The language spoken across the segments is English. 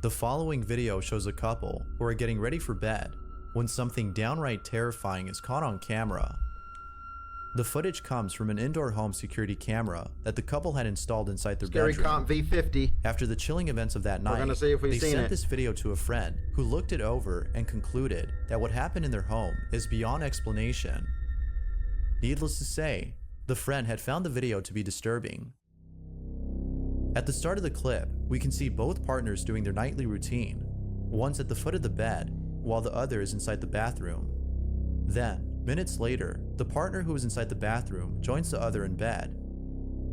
The following video shows a couple who are getting ready for bed when something downright terrifying is caught on camera. The footage comes from an indoor home security camera that the couple had installed inside their bedroom. Comp V50. After the chilling events of that night, they sent this video to a friend who looked it over and concluded that what happened in their home is beyond explanation. Needless to say, the friend had found the video to be disturbing. At the start of the clip, we can see both partners doing their nightly routine. One's at the foot of the bed, while the other is inside the bathroom. Then, minutes later, the partner who is inside the bathroom joins the other in bed.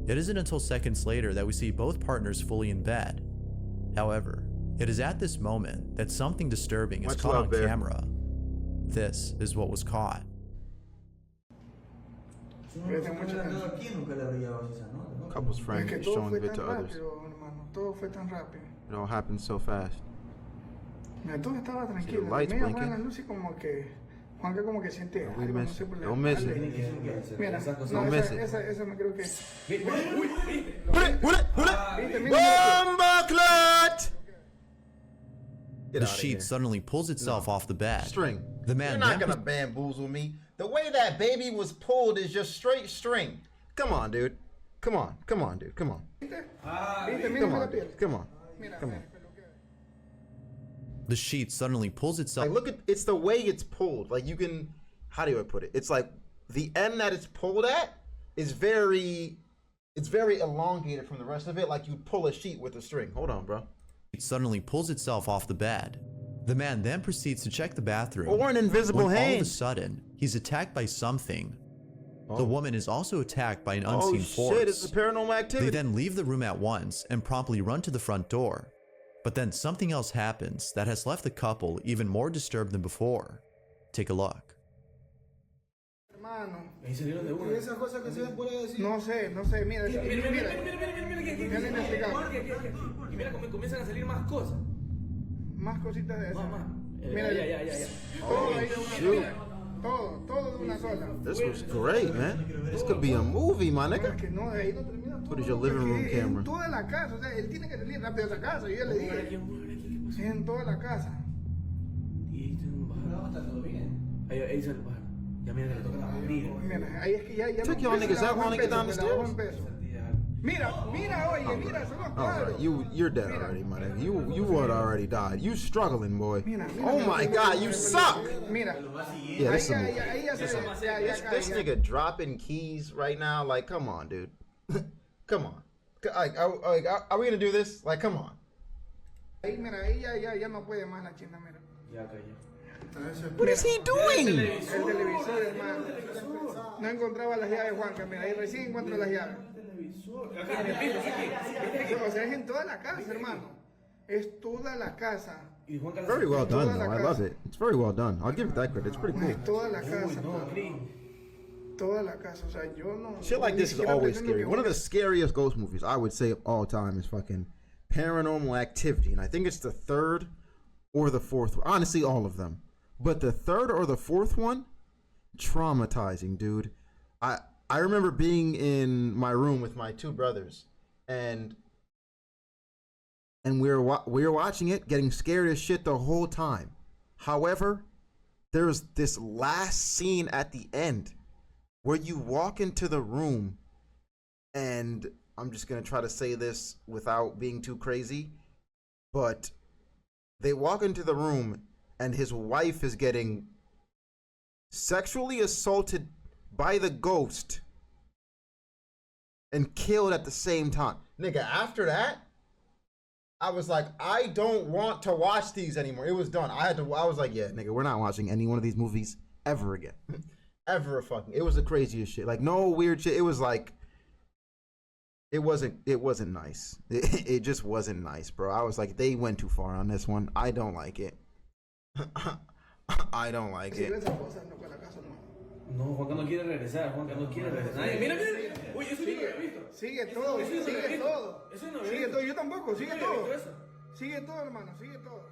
It isn't until seconds later that we see both partners fully in bed. However, it is at this moment that something disturbing is caught on camera. This is what was caught. Couple's friend is showing it to others. It all happened so fast. See the lights blinking. Don't miss it. Don't miss it. Don't miss it. The sheet suddenly pulls itself off the bed. String. The man You're not gonna bamboozle me. The way that baby was pulled is just straight string. Come on, dude. Come on. Come on, dude. Come on. Come on, dude. Come on. Come on. The sheet suddenly pulls itself. Like, look at, it's the way it's pulled. Like, you can, how do I put it? It's like the end that it's pulled at is very elongated from the rest of it. Like you pull a sheet with a string. Hold on, bro. It suddenly pulls itself off the bed. The man then proceeds to check the bathroom. Or an invisible hand. All of a sudden, he's attacked by something. The woman is also attacked by an unseen force. Oh shit, it's a paranormal activity. They then leave the room at once and promptly run to the front door. But then something else happens that has left the couple even more disturbed than before. Take a look. No sé, mira. Más cositas de esas. Mira, todo de una sola. This was great, man. This could be a movie, my nigga. What is your living room camera? Toda la casa, o sea, él tiene que salir rápido de esa casa. Yo le dije. Sí, en toda la casa. Ahí se lo baja. Ya mira que le toca la barriga. Mira, ahí es que ya Took y'all niggas that long to get down the stairs? Mira, oye, mira, son los cuadros. You're dead already, my nigga. You would already died. You struggling, boy. Mira, oh my God, you suck. Mira. Yeah, this nigga dropping keys right now. Like, come on, dude. Come on. Like, are we gonna do this? Like, come on. Ahí, mira, ahí ya no puede más la china, mira. Ya cayó. What is he doing? El televisor, hermano. No encontraba las llaves, Juanca. Mira, ahí recién encuentro las llaves. O sea, es en toda la casa, hermano. Es toda la casa. Very well done, though. I love it. It's very well done. I'll give it that credit. It's pretty cool. Toda la casa, toda la casa. O sea, yo no. Shit like this is always scary. One of the scariest ghost movies I would say of all time is fucking Paranormal Activity, and I think it's the third or the fourth. Honestly, all of them. But the third or the fourth one, traumatizing, dude. I remember being in my room with my two brothers, and we were watching it, getting scared as shit the whole time. However, there's this last scene at the end where you walk into the room, and I'm just gonna try to say this without being too crazy, but they walk into the room and his wife is getting sexually assaulted by the ghost and killed at the same time. Nigga, after that, I was like, I don't want to watch these anymore. It was done. I was like, yeah, nigga, we're not watching any one of these movies ever again. Ever fucking. It was the craziest shit. Like, no weird shit. It was like, it wasn't nice. It just wasn't nice, bro. I was like, they went too far on this one. I don't like it. I don't like it. No, Juanca no quiere regresar. Juanca no quiere regresar. Mira. Uy, eso yo no lo he visto. Sigue todo. Sigue todo. Yo tampoco. Sigue todo. Sigue todo, hermano. Sigue todo.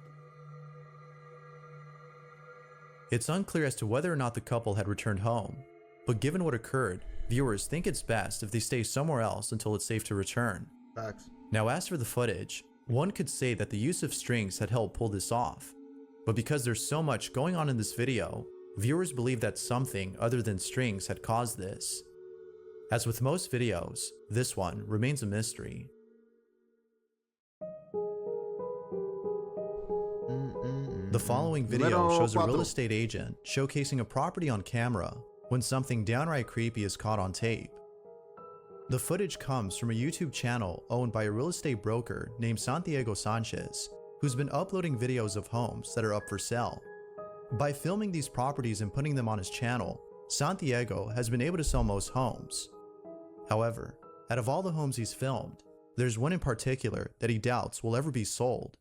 It's unclear as to whether or not the couple had returned home, but given what occurred, viewers think it's best if they stay somewhere else until it's safe to return. Facts. Now, as for the footage, One could say that the use of strings had helped pull this off, but because there's so much going on in this video, viewers believe that something other than strings had caused this. As with most videos, this one remains a mystery. The following video shows a real estate agent showcasing a property on camera when something downright creepy is caught on tape. The footage comes from a YouTube channel owned by a real estate broker named Santiago Sanchez, who's been uploading videos of homes that are up for sale. By filming these properties and putting them on his channel, Santiago has been able to sell most homes. However, out of all the homes he's filmed, there's one in particular that he doubts will ever be sold.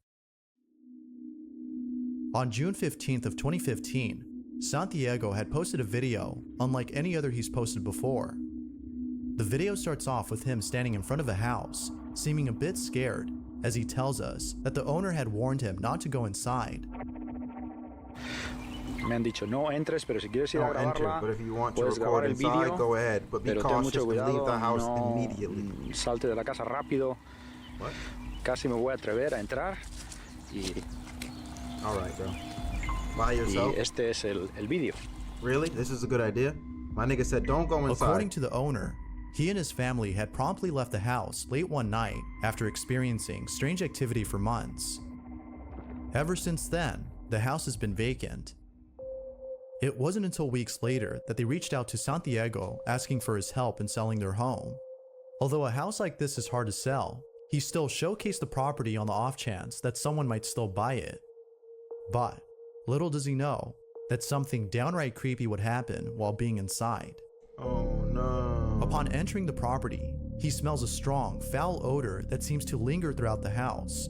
On June 15th of 2015, Santiago had posted a video unlike any other he's posted before. The video starts off with him standing in front of a house, seeming a bit scared, as he tells us that the owner had warned him not to go inside. Me han dicho no entres, pero si quieres ir a grabarla, but if you want to puedes record grabar el inside, vídeo, go ahead, but be pero ten cautious mucho and leave cuidado, the house no immediately. salte de la casa rápido. What? Casi me voy a atrever a entrar y All right, bro. By yourself? este es el vídeo. Really? This is a good idea? My nigga said don't go inside. According to the owner, he and his family had promptly left the house late one night after experiencing strange activity for months. Ever since then, the house has been vacant. It wasn't until weeks later that they reached out to Santiago asking for his help in selling their home. Although a house like this is hard to sell, he still showcased the property on the off chance that someone might still buy it. But little does he know that something downright creepy would happen while being inside. Oh no. Upon entering the property, he smells a strong, foul odor that seems to linger throughout the house.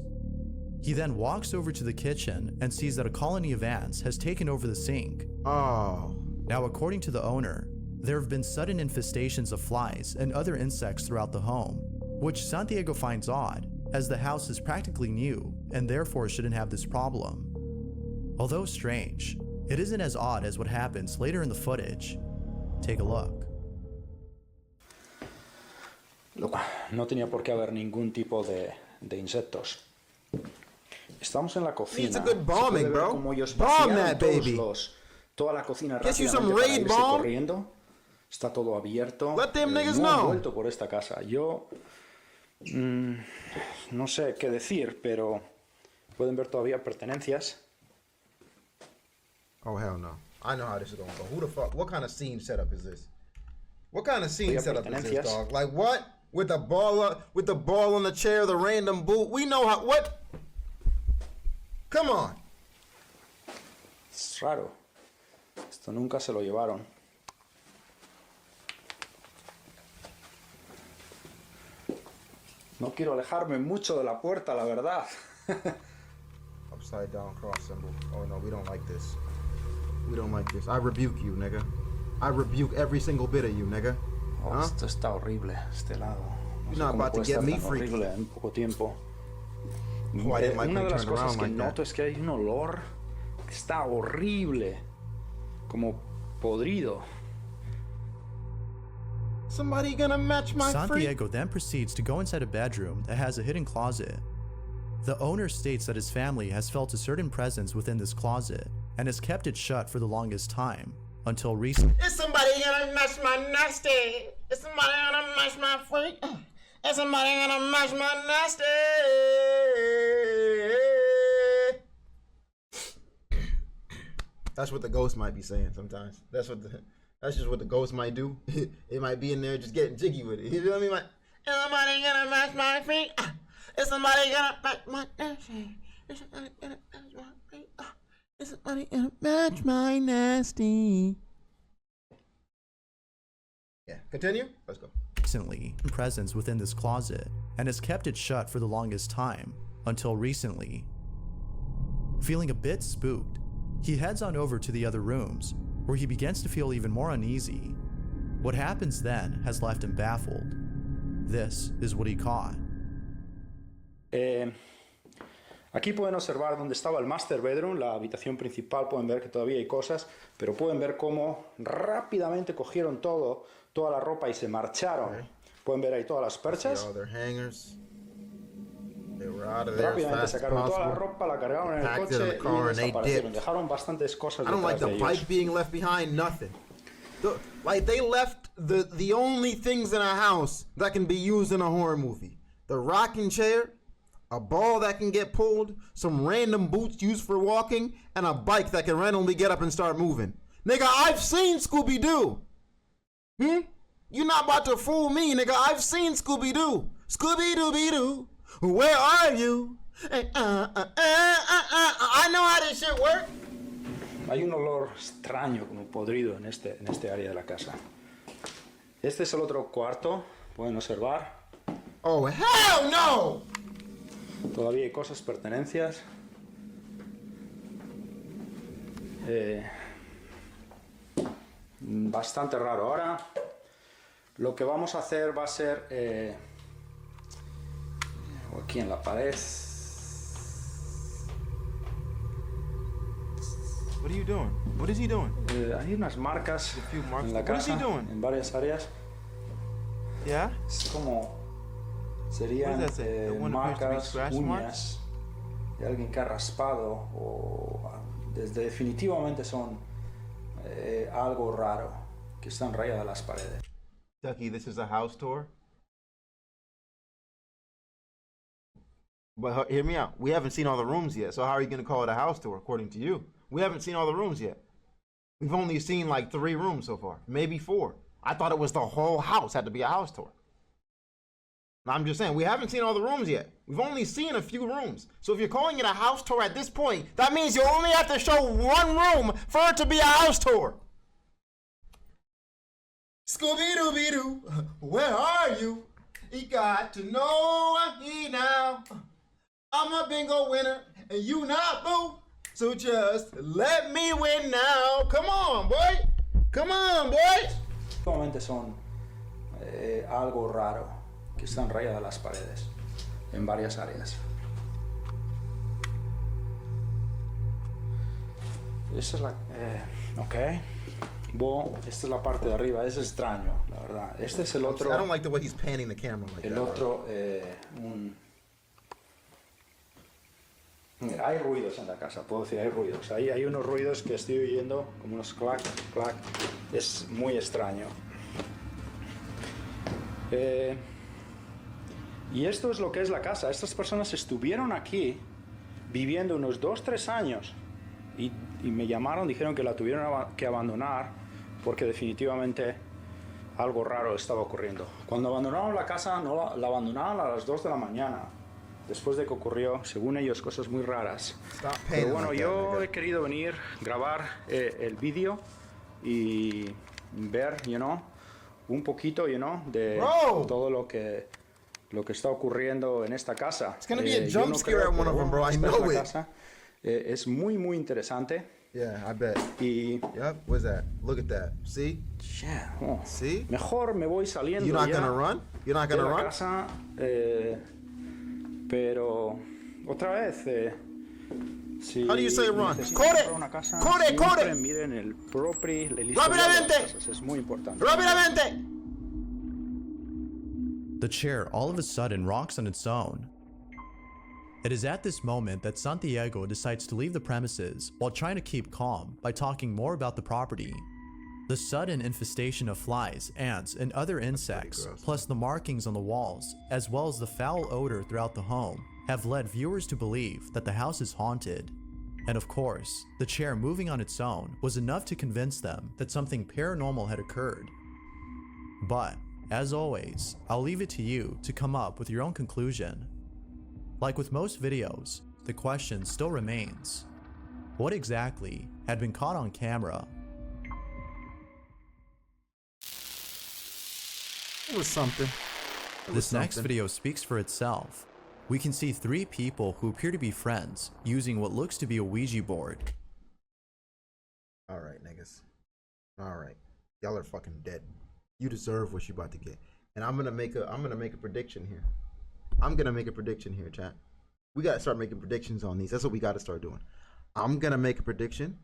He then walks over to the kitchen and sees that a colony of ants has taken over the sink. Oh. Now, according to the owner, there have been sudden infestations of flies and other insects throughout the home, which Santiago finds odd, as the house is practically new and therefore shouldn't have this problem. Although strange, it isn't as odd as what happens later in the footage. Take a look. No tenía por qué haber ningún tipo de insectos. Estamos en la cocina. It's a good bombing, bro. Bomb that baby. Toda la cocina Get you some rápidamente raid para irse bomb. corriendo. Está todo abierto. Let them niggas no know. he vuelto por esta casa. Yo no sé qué decir, pero pueden ver todavía pertenencias. Oh hell no. I know how this is gonna go. Who the fuck? What kind of scene setup is this? What kind of scene setup is this, dog? Like what? With the ball on the chair, the random boot. We know how. What? Come on. Es raro. Esto nunca se lo llevaron. No quiero alejarme mucho de la puerta, la verdad. Upside down cross symbol. Oh no, we don't like this. We don't like this. I rebuke you, nigga. I rebuke every single bit of you, nigga. Oh, Huh? esto está horrible, este lado. No You're sé not cómo about to puede get estar me tan freaky. horrible en poco tiempo. Oh, I didn't like Una when de you las turned cosas around que like that. noto es que hay un olor que está horrible, como podrido. Somebody gonna match my freak? Santiago then proceeds to go inside a bedroom that has a hidden closet. The owner states that his family has felt a certain presence within this closet and has kept it shut for the longest time, until recently. Is somebody gonna match my nasty? Is somebody gonna match my freak? Is somebody gonna match my nasty? That's what the ghost might be saying sometimes. That's just what the ghost might do. It might be in there just getting jiggy with it. You know what I mean? Like, is somebody gonna match my freak? Is somebody gonna match my nasty? Is somebody gonna match my freak? Is somebody gonna match my nasty? Yeah, continue. Let's go. Recently, presence within this closet and has kept it shut for the longest time, until recently. Feeling a bit spooked, he heads on over to the other rooms, where he begins to feel even more uneasy. What happens then has left him baffled. This is what he caught. Aquí pueden observar dónde estaba el master bedroom, la habitación principal. Pueden ver que todavía hay cosas, pero pueden ver cómo rápidamente cogieron toda la ropa y se marcharon. Pueden ver ahí todas las perchas. They were out of there as Rápidamente fast as sacaron toda la possible. ropa, la cargaron en el Packed it in coche the car y and they desaparecieron. dipped. Dejaron bastantes cosas I don't like detrás the de ellos. bike being left behind, nothing. Like they left the only things in a house that can be used in a horror movie. The rocking chair, a ball that can get pulled, some random boots used for walking, and a bike that can randomly get up and start moving. Nigga, I've seen Scooby-Doo. You not about to fool me, nigga. I've seen Scooby-Doo. Scooby-Dooby-Doo, where are you? I know how this shit work. Hay un olor extraño, como podrido, en este área de la casa. Este es el otro cuarto, pueden observar. Oh, hell no! Todavía hay cosas, pertenencias. Bastante raro. Ahora, lo que vamos a hacer va a ser aquí en la pared. What are you doing? What is he doing? Hay unas marcas en la What is he casa, doing? en varias áreas. Yeah? Es como serían What does that say? The one appears to be marcas, scratch uñas de alguien que ha raspado o definitivamente son algo raro que están rayadas las paredes. Ducky, this is a house tour. But hear me out. We haven't seen all the rooms yet, so how are you going to call it a house tour, according to you? We haven't seen all the rooms yet. We've only seen like 3 rooms so far, maybe 4. I thought it was the whole house had to be a house tour. I'm just saying, we haven't seen all the rooms yet. We've only seen a few rooms. So if you're calling it a house tour at this point, that means you only have to show 1 room for it to be a house tour. Scooby-Dooby-Doo, where are you? You got to know me now. I'm a bingo winner, and you not, boo. So just let me win now. Come on, boy. Come on, boy. Definitivamente son algo raro que están rayadas las paredes en varias áreas. Esta es la... ok. Bueno, esta es la parte de arriba, es extraño, la verdad. Este es el otro... I don't like the way he's panning the camera like el that. otro, Mira, hay ruidos en la casa, puedo decir, hay ruidos. Ahí hay unos ruidos que estoy oyendo, como unos clac, clac. Es muy extraño. Y esto es lo que es la casa. Estas personas estuvieron aquí viviendo unos 2-3 años y me llamaron, dijeron que la tuvieron que abandonar porque definitivamente algo raro estaba ocurriendo. Cuando abandonaron la casa, no la abandonaron a las 2 de la mañana, después de que ocurrió, según ellos, cosas muy raras. Pero bueno, yo he querido venir, grabar el vídeo y ver, un poquito, de todo lo que está ocurriendo en esta casa. It's gonna be a jump scare at one of them, bro. I know it. Casa, es muy, muy interesante. Yeah, I bet. Y... Yep, what's that? Look at that. See? Yeah, oh. See? Mejor me voy saliendo. You're not ya gonna run? You're not gonna de la run? Casa, pero otra vez, si How do you say run? necesitan comprar una casa, siempre ¡Corre! miren el historial de ¡Rápidamente! las casas, es muy importante. ¡Rápidamente! The chair all of a sudden rocks on its own. It is at this moment that Santiago decides to leave the premises while trying to keep calm by talking more about the property. The sudden infestation of flies, ants, and other insects, plus the markings on the walls, as well as the foul odor throughout the home, have led viewers to believe that the house is haunted. And of course, the chair moving on its own was enough to convince them that something paranormal had occurred. But, as always, I'll leave it to you to come up with your own conclusion. Like with most videos, the question still remains: what exactly had been caught on camera? It was something. This next video speaks for itself. We can see 3 people who appear to be friends using what looks to be a Ouija board. Alright, niggas. Alright. Y'all are fucking dead. You deserve what you about to get. And I'm gonna make a prediction here. I'm gonna make a prediction here, chat. We gotta start making predictions on these. That's what we gotta start doing. I'm gonna make a prediction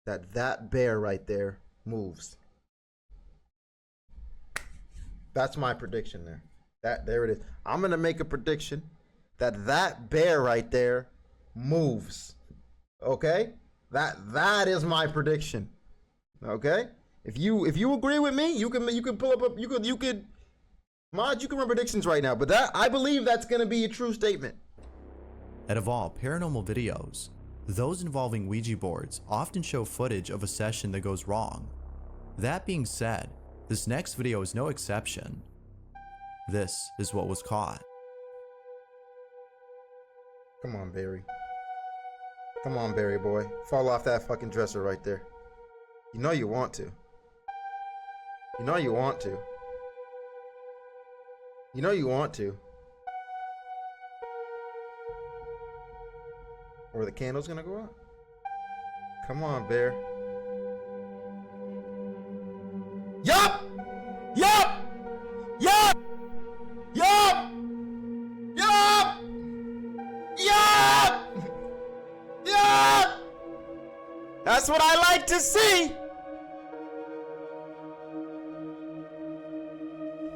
that bear right there moves. That's my prediction there. There it is. I'm gonna make a prediction that bear right there moves. Okay? That is my prediction. Okay? If you agree with me, you can pull up you could Mod, you can run predictions right now, but I believe that's gonna be a true statement. Out of all paranormal videos, those involving Ouija boards often show footage of a session that goes wrong. That being said, this next video is no exception. This is what was caught. Come on, Barry. Come on, Barry boy. Fall off that fucking dresser right there. You know you want to. You know you want to. You know you want to. Or the candle's gonna go out? Come on, Bear. Yup! Yup! Yup! Yup! Yup! Yup! Yup! That's what I like to see!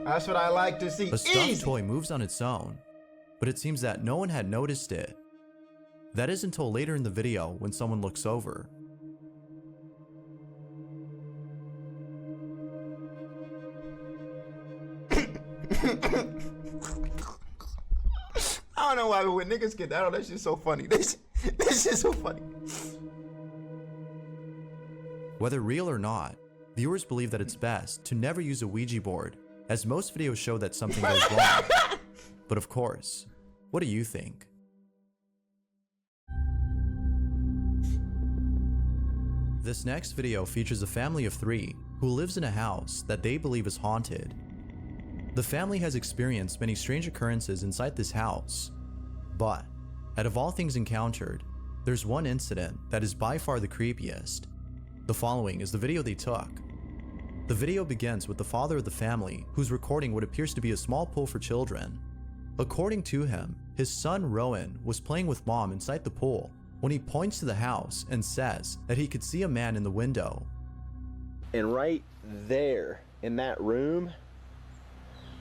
That's what I like to see. A stuffed toy moves on its own, but it seems that no one had noticed it. That is until later in the video when someone looks over. I don't know why, but when niggas get that, that shit's so funny. This shit's so funny. Whether real or not, viewers believe that it's best to never use a Ouija board, as most videos show that something goes wrong. But of course, what do you think? This next video features a family of 3 who lives in a house that they believe is haunted. The family has experienced many strange occurrences inside this house, but out of all things encountered, there's one incident that is by far the creepiest. The following is the video they took. The video begins with the father of the family who's recording what appears to be a small pool for children. According to him, his son Rowan was playing with mom inside the pool when he points to the house and says that he could see a man in the window. And right there in that room,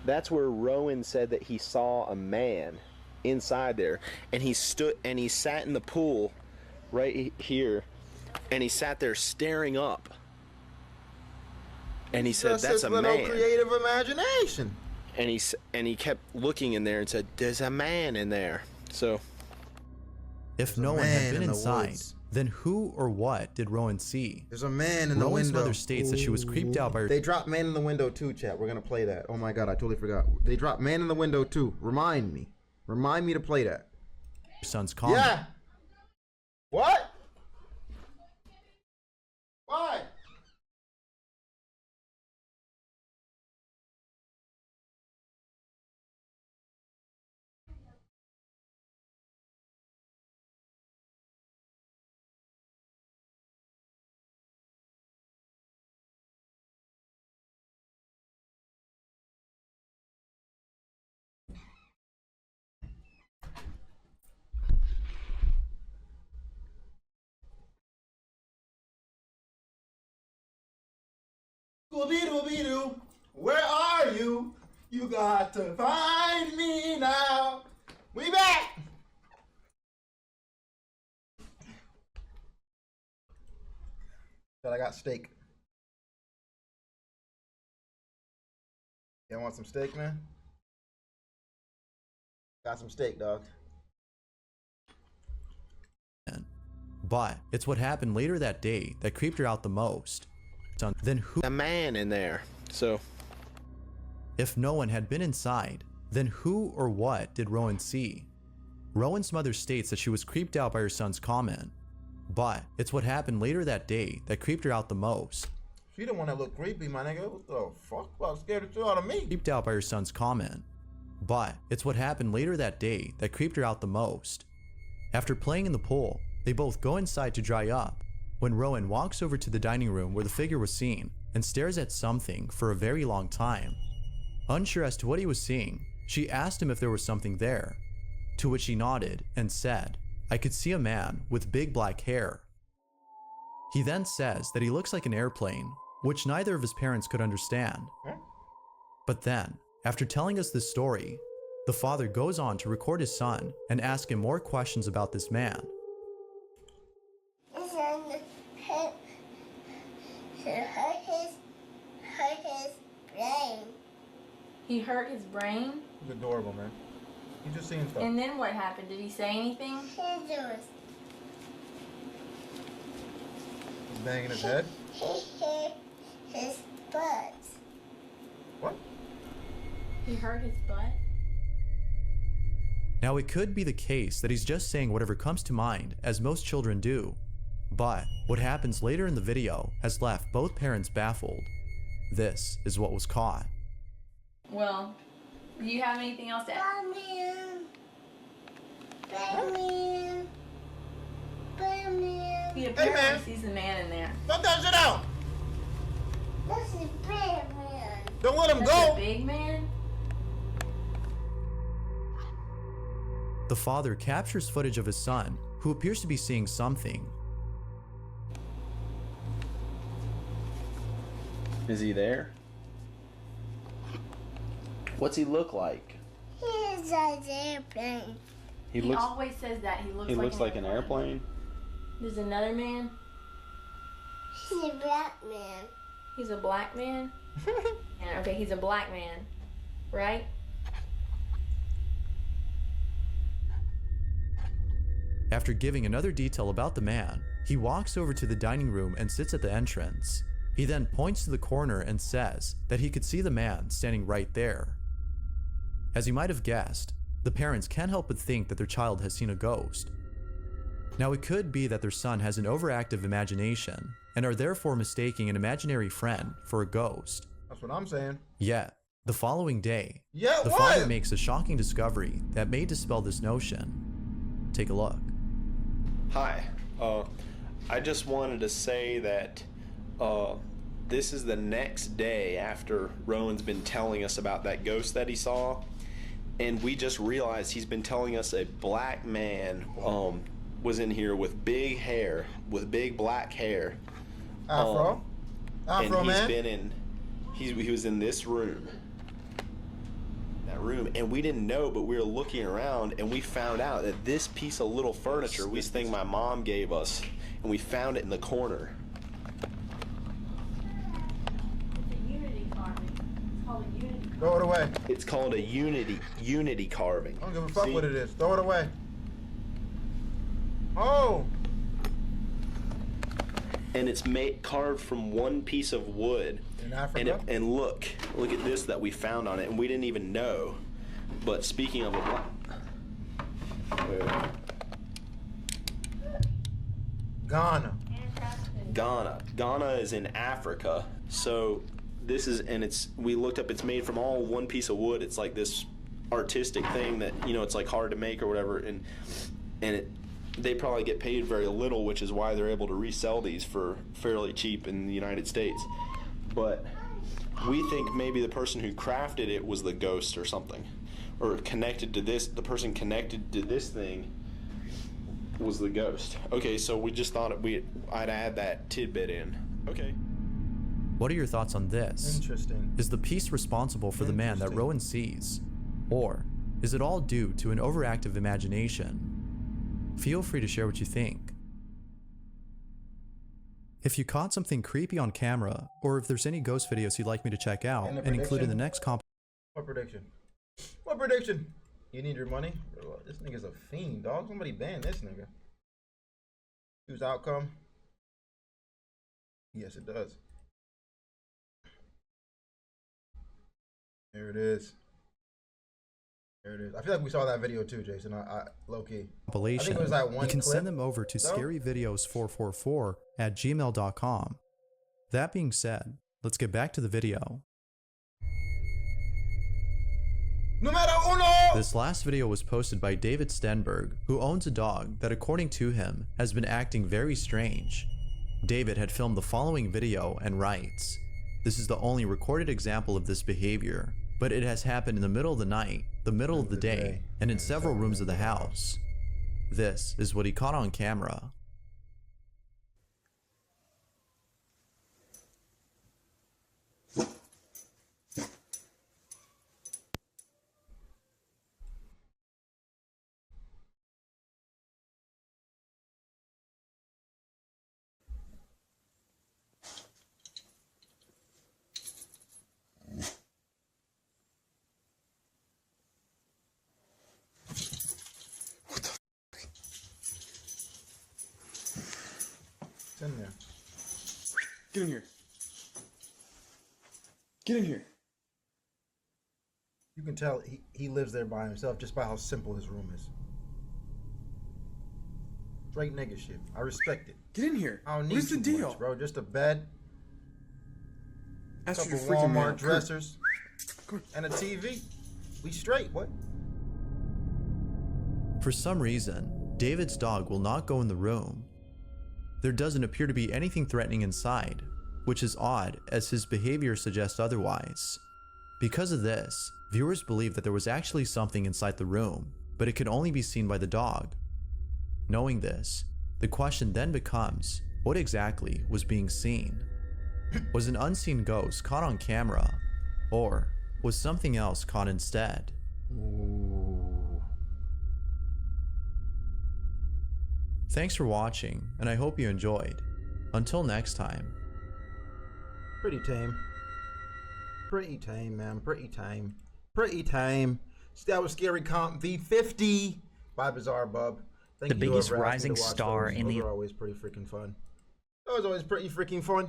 that's where Rowan said that he saw a man inside there, and he sat in the pool right here, and he sat there staring up, and he said, "That's a man." Creative imagination. And he kept looking in there and said, "There's a man in there." So if no one had been inside, then who or what did Rowan see? There's a man in the window. Rowan's mother states that she was creeped out by her. They dropped man in the window too, chat. We're gonna play that. Oh my god, I totally forgot. They dropped man in the window too. Remind me to play that. Son's comment. Yeah. What? Why? Scooby-Doo, where are you? You got to find me now. We back. But I got steak. You want some steak, man? Got some steak, dog. But it's what happened later that day that creeped her out the most. Then who? a man in there. So If no one had been inside, then who or what did Rowan see? Rowan's mother states that she was creeped out by her son's comment, but it's what happened later that day that creeped her out the most. She the one that looked creepy, my nigga. What the fuck? About scared the shit out of me. Creeped out by her son's comment, but it's what happened later that day that creeped her out the most. After playing in the pool, they both go inside to dry up, when Rowan walks over to the dining room where the figure was seen and stares at something for a very long time. Unsure as to what he was seeing, she asked him if there was something there, to which he nodded and said, "I could see a man with big black hair." He then says that he looks like an airplane, which neither of his parents could understand. But then, after telling us this story, The father goes on to record his son and ask him more questions about this man. He hurt his brain? He's adorable, man. He's just seeing stuff. And then what happened? Did he say anything? He's banging his head? He hit his butt. What? He hurt his butt? Now it could be the case that he's just saying whatever comes to mind, as most children do. But what happens later in the video has left both parents baffled. This is what was caught. Well, do you have anything else to add? Batman. He apparently sees a man in there. Don't touch it out! That's a Batman. Don't let him That's go! a big man? The father captures footage of his son, who appears to be seeing something. Is he there? What's he look like? He's an airplane. He always says that. He looks like an airplane. There's another man. He's a black man. He's a black man? Yeah, okay, he's a black man. Right? After giving another detail about the man, he walks over to the dining room and sits at the entrance. He then points to the corner and says that he could see the man standing right there. As you might have guessed, the parents can't help but think that their child has seen a ghost. Now it could be that their son has an overactive imagination and are therefore mistaking an imaginary friend for a ghost. That's what I'm saying. Yet, the following day, the father makes a shocking discovery that may dispel this notion. Take a look. Hi. I just wanted to say that this is the next day after Rowan's been telling us about that ghost that he saw, and we just realized he's been telling us a black man was in here with big hair, with big black hair. Afro? Afro, and he's man? been in, he was in this room. That room, and we didn't know, but we were looking around and we found out that this piece of little furniture, this thing my mom gave us, and we found it in the corner. Throw it away. It's called a unity carving. I don't give a fuck what it is. Throw it away. Oh! And it's carved from one piece of wood. In Africa? And look at this that we found on it, and we didn't even know. But speaking of Ghana is in Africa. So this is, and we looked up, it's made from all one piece of wood. It's like this artistic thing that, it's like hard to make or whatever, and they probably get paid very little, which is why they're able to resell these for fairly cheap in the United States. But we think maybe the person who crafted it was the ghost or something, or connected to this, the person connected to this thing was the ghost. Okay, so we just thought I'd add that tidbit in. Okay. What are your thoughts on this? Interesting. Is the piece responsible for the man that Rowan sees? Or is it all due to an overactive imagination? Feel free to share what you think. If you caught something creepy on camera, or if there's any ghost videos you'd like me to check out and include in the next What prediction? What prediction? You need your money? This nigga's a fiend, dog. Somebody ban this nigga. Choose outcome. Yes, it does. There it is. There it is. I feel like we saw that video too, Jason. I low key. I think it was that one you can clip, send them over to scaryvideos444@gmail.com. That being said, let's get back to the video. Numero uno! This last video was posted by David Stenberg, who owns a dog that, according to him, has been acting very strange. David had filmed the following video and writes, "This is the only recorded example of this behavior, but it has happened in the middle of the night, the middle of the day, and in several rooms of the house." This is what he caught on camera. in there? Get in here. Get in here. You can tell he lives there by himself just by how simple his room is. Straight nigga shit. I respect it. Get in here. I don't need What's the deal, much, bro? Just a bed, a That's couple your freaking Walmart dressers, and a TV. We straight. What? For some reason, David's dog will not go in the room. There doesn't appear to be anything threatening inside, which is odd as his behavior suggests otherwise. Because of this, viewers believe that there was actually something inside the room, but it could only be seen by the dog. Knowing this, the question then becomes, what exactly was being seen? Was an unseen ghost caught on camera, or was something else caught instead? Ooh. Thanks for watching, and I hope you enjoyed. Until next time. Pretty tame. Pretty tame, man. Pretty tame. Pretty tame. That was Scary Comp V50 by Bizarre Bub. Thank the you, biggest whoever asked me rising to watch star those. in Those the are always pretty freaking fun. That was always pretty freaking fun.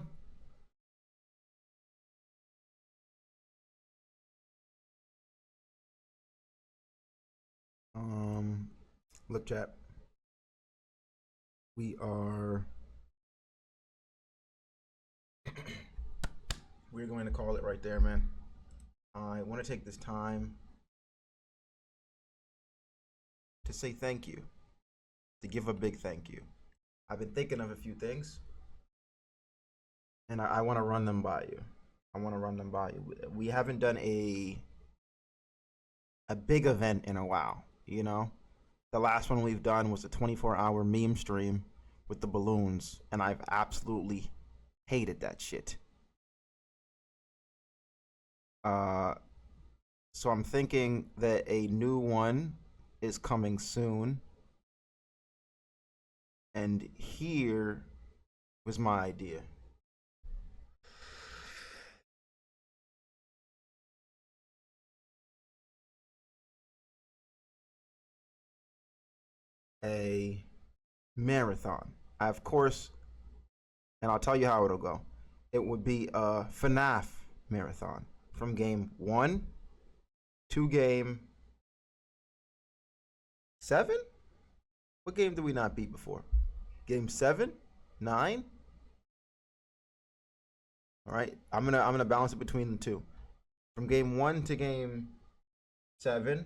Look, chat. We are. We're going to call it right there, man. I want to take this time to say thank you, to give a big thank you. I've been thinking of a few things, and I want to run them by you. I want to run them by you. We haven't done a big event in a while, you know? The last one we've done was a 24-hour meme stream with the balloons, and I've absolutely hated that shit. So I'm thinking that a new one is coming soon. And here was my idea. A marathon. I, of course, and I'll tell you how it'll go. It would be a FNAF marathon from game 1 to game 7? What game did we not beat before? Game 7? 9? All right, I'm gonna balance it between the two. From game 1 to game 7,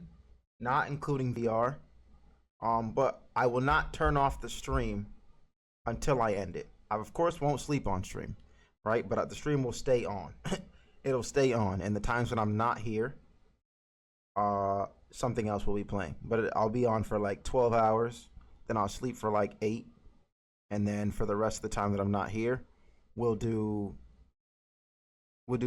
not including VR. But I will not turn off the stream until I end it. I of course won't sleep on stream, right? But the stream will stay on. It'll stay on, and the times when I'm not here, something else will be playing. But I'll be on for like 12 hours, then I'll sleep for like 8, and then for the rest of the time that I'm not here, we'll do